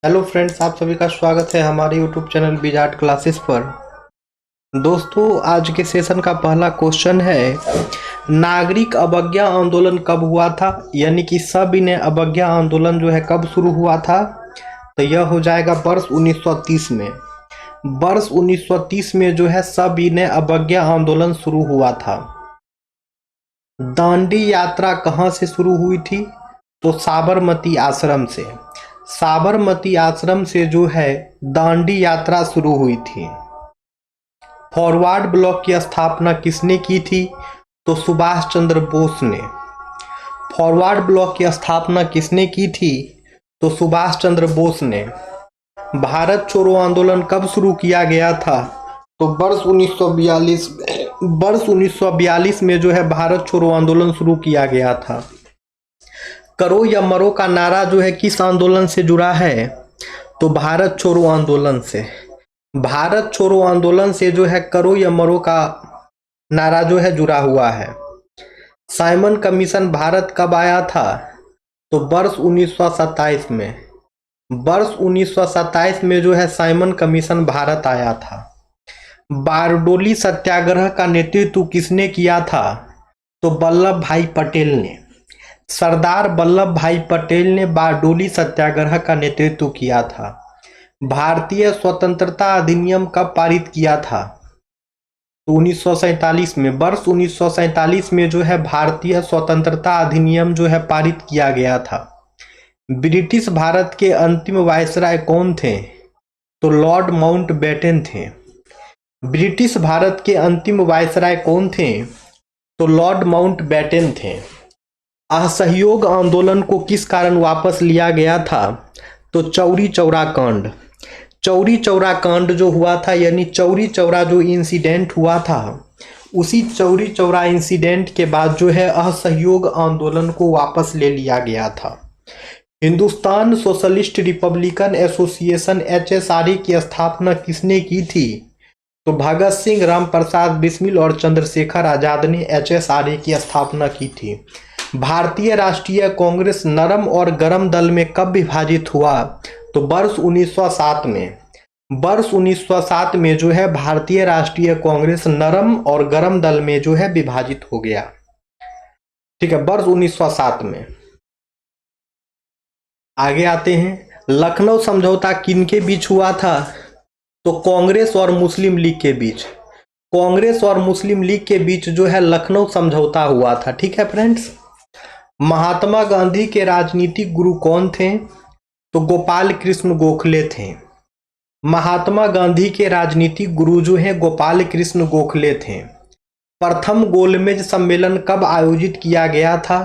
Hello friends, आप सभी का स्वागत है हमारे यूट्यूब चैनल बीजार्ट क्लासेस पर। दोस्तों, आज के सेशन का पहला क्वेश्चन है, नागरिक अवज्ञा आंदोलन कब हुआ था? यानी कि सविनय अवज्ञा आंदोलन जो है कब शुरू हुआ था? तो यह हो जाएगा वर्ष 1930 में। वर्ष 1930 में जो है सविनय अवज्ञा आंदोलन शुरू हुआ था। दांडी यात्रा कहाँ से शुरू हुई थी? तो साबरमती आश्रम से। साबरमती आश्रम से जो है दांडी यात्रा शुरू हुई थी। फॉरवर्ड ब्लॉक की स्थापना किसने की थी? तो सुभाष चंद्र बोस ने। फॉरवर्ड ब्लॉक की स्थापना किसने की थी? तो सुभाष चंद्र बोस ने। भारत छोड़ो आंदोलन कब शुरू किया गया था? तो वर्ष 1942 में जो है भारत छोड़ो आंदोलन शुरू किया गया था। करो या मरो का नारा जो है किस आंदोलन से जुड़ा है? तो भारत छोड़ो आंदोलन से। भारत छोड़ो आंदोलन से जो है करो या मरो का नारा जो है जुड़ा हुआ है। साइमन कमीशन भारत कब आया था? तो वर्ष 1927 में। वर्ष 1927 में जो है साइमन कमीशन भारत आया था। बारडोली सत्याग्रह का नेतृत्व किसने किया था? तो वल्लभ भाई पटेल ने। सरदार वल्लभ भाई पटेल ने बारडोली सत्याग्रह का नेतृत्व किया था। भारतीय स्वतंत्रता अधिनियम कब पारित किया था? तो 1947 में। वर्ष 1947 में जो है भारतीय स्वतंत्रता अधिनियम जो है पारित किया गया था। ब्रिटिश भारत के अंतिम वायसराय कौन थे? तो लॉर्ड माउंटबेटन थे। ब्रिटिश भारत के अंतिम वायसराय कौन थे? तो लॉर्ड माउंटबेटन थे। असहयोग आंदोलन को किस कारण वापस लिया गया था? तो चौरी चौरा कांड। चौरी चौरा कांड जो हुआ था, यानी चौरी चौरा जो इंसिडेंट हुआ था, उसी चौरी चौरा इंसिडेंट के बाद जो है असहयोग आंदोलन को वापस ले लिया गया था। Hindustan socialist Republican association HSRA की स्थापना किसने की थी? तो भगत सिंह, राम प्रसाद बिस्मिल और चंद्रशेखर आजाद ने HSRA की स्थापना की थी। भारतीय राष्ट्रीय कांग्रेस नरम और गरम दल में कब विभाजित हुआ? तो वर्ष 1907 में। वर्ष 1907 में जो है भारतीय राष्ट्रीय कांग्रेस नरम और गरम दल में जो है विभाजित हो गया। ठीक है, वर्ष 1907 में। आगे आते हैं, लखनऊ समझौता किनके बीच हुआ था? तो कांग्रेस और मुस्लिम लीग के बीच। कांग्रेस और मुस्लिम लीग के बीच जो है लखनऊ समझौता हुआ था। ठीक है फ्रेंड्स। महात्मा गांधी के राजनीतिक गुरु कौन थे? तो गोपाल कृष्ण गोखले थे। महात्मा गांधी के राजनीतिक गुरु जो हैं गोपाल कृष्ण गोखले थे। प्रथम गोलमेज सम्मेलन कब आयोजित किया गया था?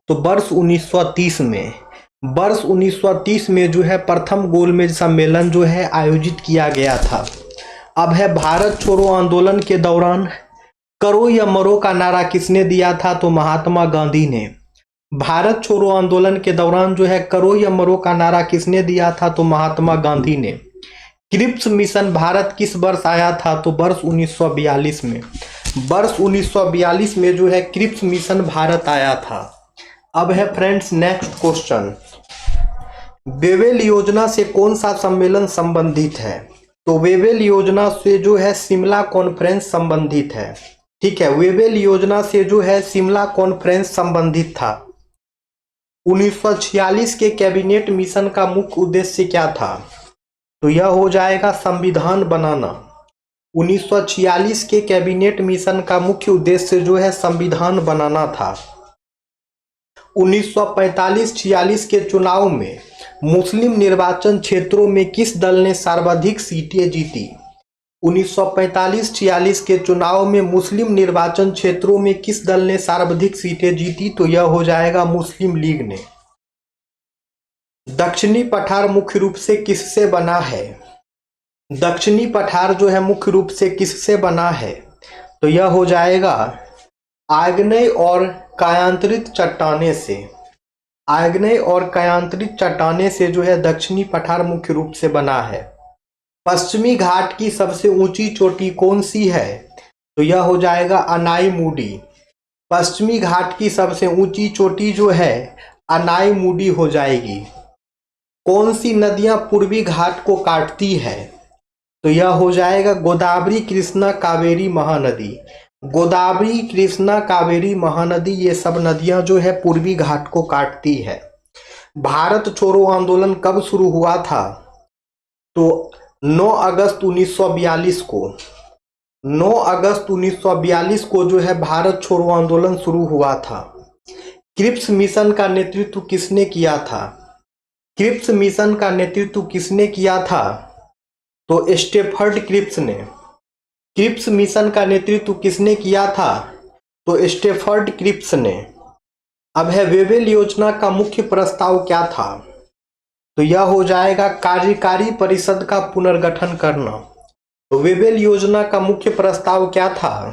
तो वर्ष 1930 में। वर्ष 1930 में जो है प्रथम गोलमेज सम्मेलन जो है आयोजित किया गया था। अब है, भारत छोड़ो आंदोलन के दौरान करो या मरो का नारा किसने दिया था? तो महात्मा गांधी ने। भारत छोड़ो आंदोलन के दौरान जो है करो या मरो का नारा किसने दिया था? तो महात्मा गांधी ने। क्रिप्स मिशन भारत किस वर्ष आया था? तो वर्ष 1942 में। वर्ष 1942 में जो है क्रिप्स मिशन भारत आया था। अब है फ्रेंड्स नेक्स्ट क्वेश्चन, वेवेल योजना से कौन सा सम्मेलन संबंधित है? तो वेवेल योजना से जो है शिमला कॉन्फ्रेंस संबंधित है। ठीक है, वेवेल योजना से जो है शिमला कॉन्फ्रेंस संबंधित था। 1946 के कैबिनेट मिशन का मुख्य उद्देश्य क्या था? तो यह हो जाएगा संविधान बनाना। 1946 के कैबिनेट मिशन का मुख्य उद्देश्य जो है संविधान बनाना था। 1945-46 के चुनाव में मुस्लिम निर्वाचन क्षेत्रों में किस दल ने सर्वाधिक सीटें जीती? 1945-46 के चुनाव में मुस्लिम निर्वाचन क्षेत्रों में किस दल ने सर्वाधिक सीटें जीती? तो यह हो जाएगा मुस्लिम लीग ने। दक्षिणी पठार मुख्य रूप से किससे बना है? दक्षिणी पठार जो है मुख्य रूप से किससे बना है? तो यह हो जाएगा आग्नेय और कायांतरित चट्टाने से। आग्नेय और कायांतरित चट्टाने से जो है दक्षिणी पठार मुख्य रूप से बना है। पश्चिमी घाट की सबसे ऊंची चोटी कौन सी है? तो यह हो जाएगा अनाईमुडी। पश्चिमी घाट की सबसे ऊंची चोटी जो है अनाईमुडी हो जाएगी। कौन सी नदियां पूर्वी घाट को काटती है? तो यह हो जाएगा गोदावरी, कृष्णा, कावेरी, महानदी। गोदावरी, कृष्णा, कावेरी, महानदी ये सब नदियां जो है पूर्वी घाट को काटती है। भारत छोड़ो आंदोलन कब शुरू हुआ था? तो 9 अगस्त 1942 को 9 अगस्त 1942 को जो है भारत छोड़ो आंदोलन शुरू हुआ था। क्रिप्स मिशन का नेतृत्व किसने किया था? क्रिप्स मिशन का नेतृत्व किसने किया था? तो स्टेफर्ड क्रिप्स ने। क्रिप्स मिशन का नेतृत्व किसने किया था? तो स्टेफर्ड क्रिप्स ने। अब है वेवेल योजना का मुख्य प्रस्ताव क्या था? तो यह हो जाएगा कार्यकारी परिषद का पुनर्गठन करना। तो वेवेल योजना का मुख्य प्रस्ताव क्या था?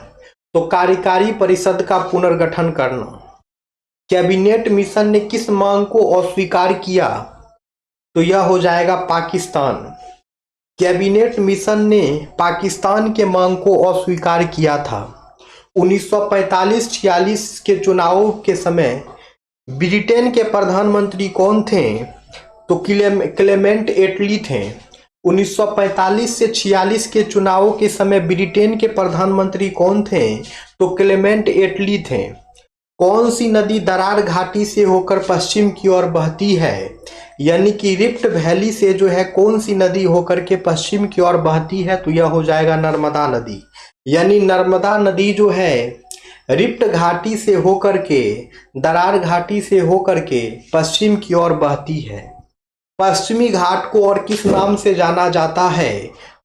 तो कार्यकारी परिषद का पुनर्गठन करना। कैबिनेट मिशन ने किस मांग को अस्वीकार किया? तो यह हो जाएगा पाकिस्तान। कैबिनेट मिशन ने पाकिस्तान के मांग को अस्वीकार किया था। 1945-46 के चुनावों के समय ब्रिटेन के प्रधानमंत्री कौन थे? तो क्लेमेंट एटली थे। 1945 से 46 के चुनावों के समय ब्रिटेन के प्रधानमंत्री कौन थे? तो क्लेमेंट एटली थे। कौन सी नदी दरार घाटी से होकर पश्चिम की ओर बहती है? यानी कि रिफ्ट वैली से जो है कौन सी नदी होकर के पश्चिम की ओर बहती है? तो यह हो जाएगा नर्मदा नदी। यानी नर्मदा नदी जो है रिफ्ट घाटी से होकर के, दरार घाटी से होकर के पश्चिम की ओर बहती है। पश्चिमी घाट को और किस नाम से जाना जाता है?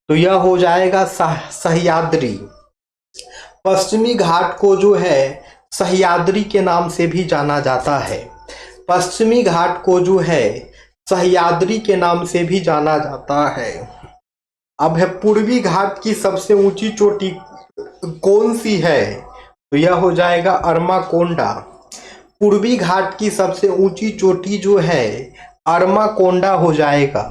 तो यह हो जाएगा सह्याद्री। पश्चिमी घाट को जो है सह्याद्री के नाम से भी जाना जाता है। पश्चिमी घाट को जो है सह्याद्री के नाम से भी जाना जाता है। अब है पूर्वी घाट की सबसे ऊंची चोटी कौन सी है? तो यह हो जाएगा अरमाकोंडा। पूर्वी घाट की सबसे ऊंची चोटी जो है अरमाकोंडा हो जाएगा।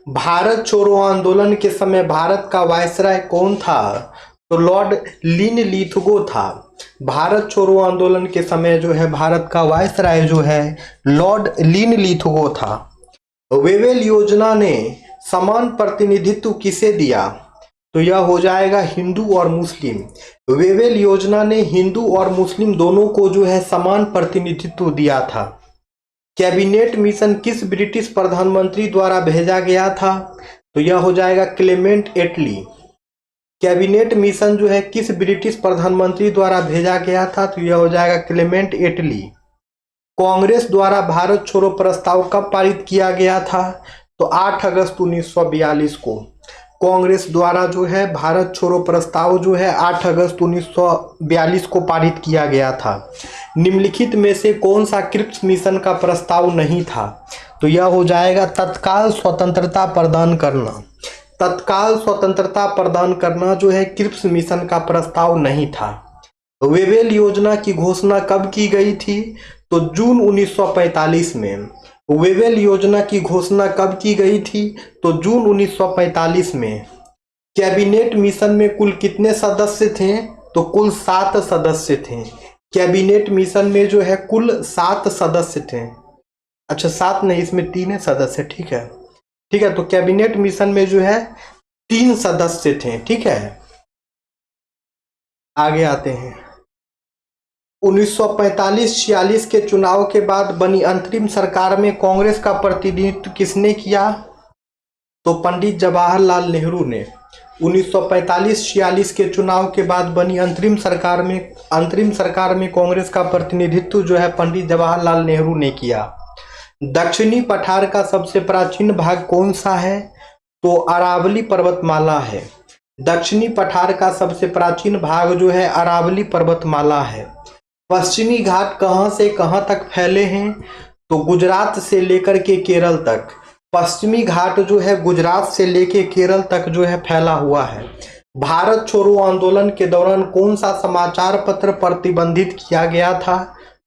भारत छोड़ो आंदोलन के समय भारत का वायसराय कौन था? तो लॉर्ड लिनलिथगो था। भारत छोड़ो आंदोलन के समय जो है भारत का वायसराय जो है लॉर्ड लिनलिथगो था। वेवेल योजना ने समान प्रतिनिधित्व किसे दिया? तो यह हो जाएगा हिंदू और मुस्लिम। वेवेल योजना ने हिंदू और मुस्लिम दोनों को जो है समान प्रतिनिधित्व दिया था। कैबिनेट मिशन किस ब्रिटिश प्रधानमंत्री द्वारा भेजा गया था? तो यह हो जाएगा क्लेमेंट एटली। कैबिनेट मिशन जो है किस ब्रिटिश प्रधानमंत्री द्वारा भेजा गया था? तो यह हो जाएगा क्लेमेंट एटली। कांग्रेस द्वारा भारत छोड़ो प्रस्ताव कब पारित किया गया था? तो 8 अगस्त 1942 को कांग्रेस द्वारा जो है भारत छोड़ो प्रस्ताव जो है 8 अगस्त 1942 को पारित किया गया था। निम्नलिखित में से कौन सा क्रिप्स मिशन का प्रस्ताव नहीं था? तो यह हो जाएगा तत्काल स्वतंत्रता प्रदान करना। तत्काल स्वतंत्रता प्रदान करना जो है क्रिप्स मिशन का प्रस्ताव नहीं था। वेवेल योजना की घोषणा कब की गई थी? तो जून 1945 में। वेवेल योजना की घोषणा कब की गई थी? तो जून 1945 में। कैबिनेट मिशन में कुल कितने सदस्य थे? तो कुल 7 सदस्य थे। कैबिनेट मिशन में जो है कुल 7 सदस्य थे। अच्छा 7 नहीं, इसमें 3 सदस्य। ठीक है, ठीक है। तो कैबिनेट मिशन में जो है 3 सदस्य थे। ठीक है, आगे आते हैं। 1945-46 के चुनाव के बाद बनी अंतरिम सरकार में कांग्रेस का प्रतिनिधित्व किसने किया? तो पंडित जवाहरलाल नेहरू ने। 1945-46 के चुनाव के बाद बनी अंतरिम सरकार में कांग्रेस का प्रतिनिधित्व जो है पंडित जवाहरलाल नेहरू ने किया। दक्षिणी पठार का सबसे प्राचीन भाग कौन सा है? तो अरावली पर्वतमाला है। दक्षिणी पठार का सबसे प्राचीन भाग जो है अरावली पर्वतमाला है। पश्चिमी घाट कहां से कहां तक फैले हैं? तो गुजरात से लेकर के केरल तक। पश्चिमी घाट जो है गुजरात से लेकर केरल तक जो है फैला हुआ है। भारत छोड़ो आंदोलन के दौरान कौन सा समाचार पत्र प्रतिबंधित किया गया था?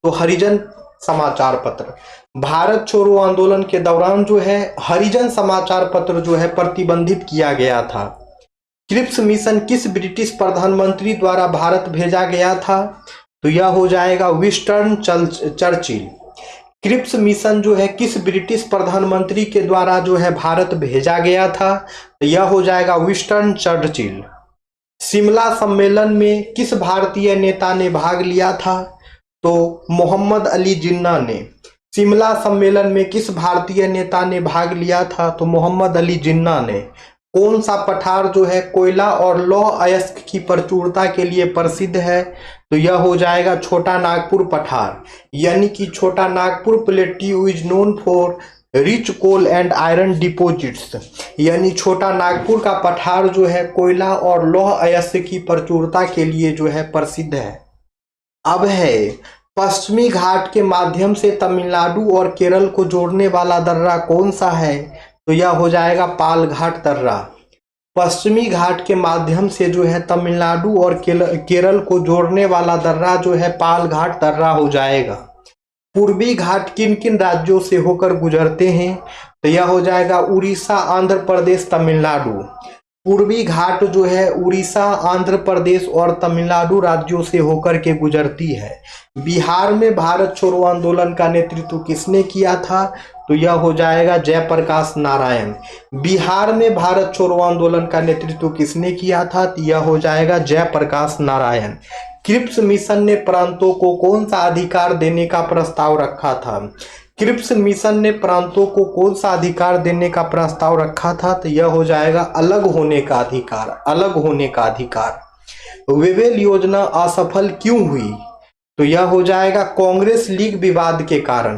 तो हरिजन समाचार पत्र। भारत छोड़ो आंदोलन के दौरान जो है हरिजन समाचार पत्र जो है प्रतिबंधित किया गया था। क्रिप्स मिशन किस ब्रिटिश प्रधानमंत्री द्वारा भारत भेजा गया था? तो यह हो जाएगा विंस्टन चर्चिल। क्रिप्स मिशन जो है किस ब्रिटिश प्रधानमंत्री के द्वारा जो है भारत भेजा गया था? तो यह हो जाएगा विंस्टन चर्चिल। शिमला सम्मेलन में किस भारतीय नेता ने भाग लिया था? तो मोहम्मद अली जिन्ना ने। शिमला सम्मेलन में किस भारतीय नेता ने भाग लिया था? तो मोहम्मद अली जिन्ना ने। कौन सा पठार जो है कोयला और लौह अयस्क की प्रचुरता के लिए प्रसिद्ध है? तो यह हो जाएगा छोटा नागपुर पठार, यानी कि Chota Nagpur plateau is known for rich coal and iron deposits, यानी छोटा नागपुर का पठार जो है कोयला और लौह अयस्क की प्रचुरता के लिए जो है प्रसिद्ध है। अब है पश्चिमी घाट के माध्यम से तमिलनाडु और केरल को जोड़ने वाला दर्रा कौन सा है? तो यह हो जाएगा पालघाट दर्रा। पश्चिमी घाट के माध्यम से जो है तमिलनाडु और केरल को जोड़ने वाला दर्रा जो है पालघाट दर्रा हो जाएगा। पूर्वी घाट किन किन राज्यों से होकर गुजरते हैं? तो यह हो जाएगा उड़ीसा, आंध्र प्रदेश, तमिलनाडु। पूर्वी घाट जो है उड़ीसा, आंध्र प्रदेश और तमिलनाडु राज्यों से होकर के गुजरती है। बिहार में भारत छोड़ो आंदोलन का नेतृत्व किसने किया था? तो यह हो जाएगा जयप्रकाश नारायण। बिहार में भारत छोड़ो आंदोलन का नेतृत्व किसने किया था? तो यह हो जाएगा जयप्रकाश नारायण। क्रिप्स मिशन ने प्रांतों को कौन सा अधिकार देने का प्रस्ताव रखा था? क्रिप्स मिशन ने प्रांतों को कौन सा अधिकार देने का प्रस्ताव रखा था? तो यह हो जाएगा अलग होने का अधिकार, अलग होने का अधिकार। वेवेल योजना असफल क्यों हुई? तो यह हो जाएगा कांग्रेस लीग विवाद के कारण।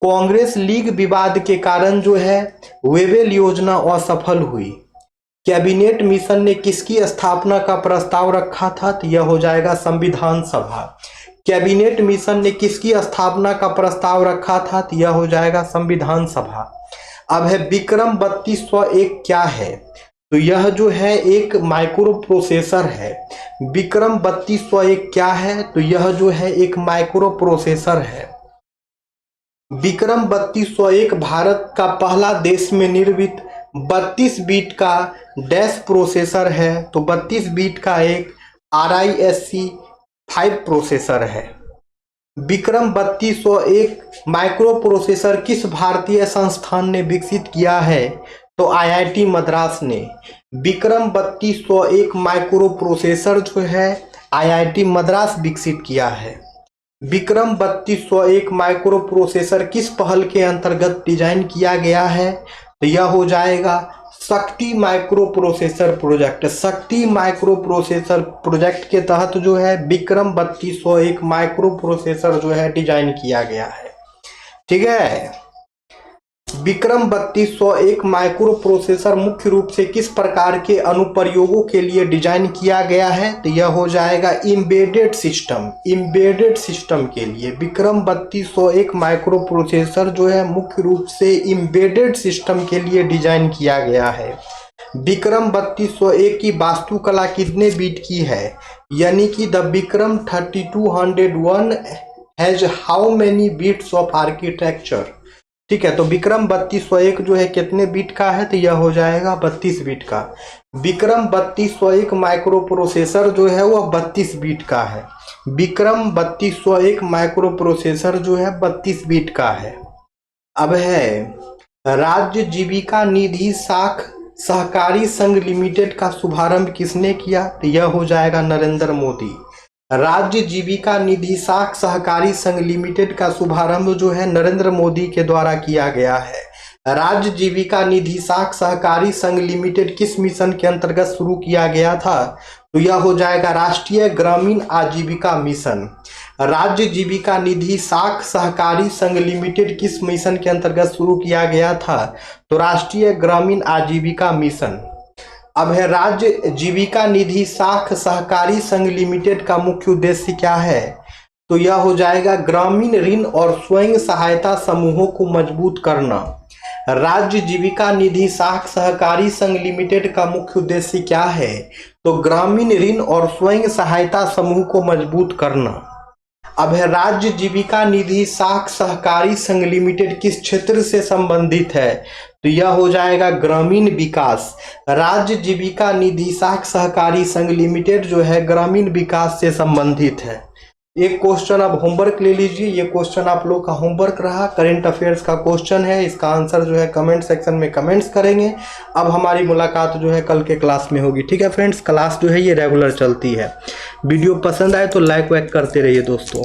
कांग्रेस लीग विवाद के कारण जो है वेवेल योजना असफल हुई। कैबिनेट मिशन ने किसकी स्थापना का प्रस्ताव रखा था? तो यह हो जाएगा संविधान सभा। कैबिनेट मिशन ने किसकी स्थापना का प्रस्ताव रखा था? तो यह हो जाएगा संविधान सभा। अब है विक्रम 3201 क्या है? तो यह जो है एक माइक्रो प्रोसेसर है। विक्रम 3201 क्या है? तो यह जो है एक माइक्रो प्रोसेसर है। विक्रम 3201 भारत का पहला देश में निर्मित 32 बीट का डैश प्रोसेसर है। तो 32 बीट का एक RISC 5 प्रोसेसर है। विक्रम 3201 माइक्रो प्रोसेसर किस भारतीय संस्थान ने विकसित किया है? तो IIT मद्रास ने। विक्रम 3201 माइक्रो प्रोसेसर जो है IIT मद्रास विकसित किया है। विक्रम 3201 माइक्रो प्रोसेसर किस पहल के अंतर्गत डिजाइन किया गया है? तो यह हो जाएगा शक्ति माइक्रो प्रोसेसर प्रोजेक्ट। शक्ति माइक्रो प्रोसेसर प्रोजेक्ट के तहत जो है विक्रम 3201 माइक्रो प्रोसेसर जो है डिजाइन किया गया है। ठीक है। विक्रम 3201 माइक्रो प्रोसेसर मुख्य रूप से किस प्रकार के अनुप्रयोगों के लिए डिजाइन किया गया है? तो यह हो जाएगा एम्बेडेड सिस्टम। एम्बेडेड सिस्टम के लिए विक्रम 3201 माइक्रो प्रोसेसर जो है मुख्य रूप से एम्बेडेड सिस्टम के लिए डिजाइन किया गया है। विक्रम 3201 की वास्तुकला कितने बीट की है? यानी कि the Vikram 3201 has how many beats of architecture. ठीक है। तो विक्रम 3201 जो है कितने बीट का है? तो यह हो जाएगा 32 बीट का। विक्रम 3201 माइक्रो प्रोसेसर जो है वह 32 बीट का है। विक्रम 3201 माइक्रो प्रोसेसर जो है 32 बीट का है। अब है राज्य जीविका निधि साख सहकारी संघ लिमिटेड का शुभारंभ किसने किया? तो यह हो जाएगा नरेंद्र मोदी। राज्य जीविका निधि साख सहकारी संघ लिमिटेड का शुभारंभ जो है नरेंद्र मोदी के द्वारा किया गया है। राज्य जीविका निधि साख सहकारी संघ लिमिटेड किस मिशन के अंतर्गत शुरू किया गया था? तो यह हो जाएगा राष्ट्रीय ग्रामीण आजीविका मिशन। राज्य जीविका निधि साख सहकारी संघ लिमिटेड किस मिशन के अंतर्गत शुरू किया गया था? तो राष्ट्रीय ग्रामीण आजीविका मिशन। अब है राज्य जीविका निधि साख सहकारी संघ लिमिटेड का मुख्य उद्देश्य क्या है? तो यह हो जाएगा ग्रामीण ऋण और स्वयं सहायता समूहों को मजबूत करना। राज्य जीविका निधि साख सहकारी संघ लिमिटेड का मुख्य उद्देश्य क्या है? तो ग्रामीण ऋण और स्वयं सहायता समूह को मजबूत करना। अब है राज्य जीविका निधि साख सहकारी संघ लिमिटेड किस क्षेत्र से संबंधित है? तो यह हो जाएगा ग्रामीण विकास। राज्य जीविका निधि साख सहकारी संघ लिमिटेड जो है ग्रामीण विकास से संबंधित है। एक क्वेश्चन आप होमवर्क ले लीजिए, ये क्वेश्चन आप लोग का होमवर्क रहा, करंट अफेयर्स का क्वेश्चन है, इसका आंसर जो है कमेंट सेक्शन में कमेंट्स करेंगे। अब हमारी मुलाकात जो है कल के क्लास में होगी। ठीक है फ्रेंड्स, क्लास जो है ये रेगुलर चलती है। वीडियो पसंद आए तो लाइक वाइक करते रहिए दोस्तों।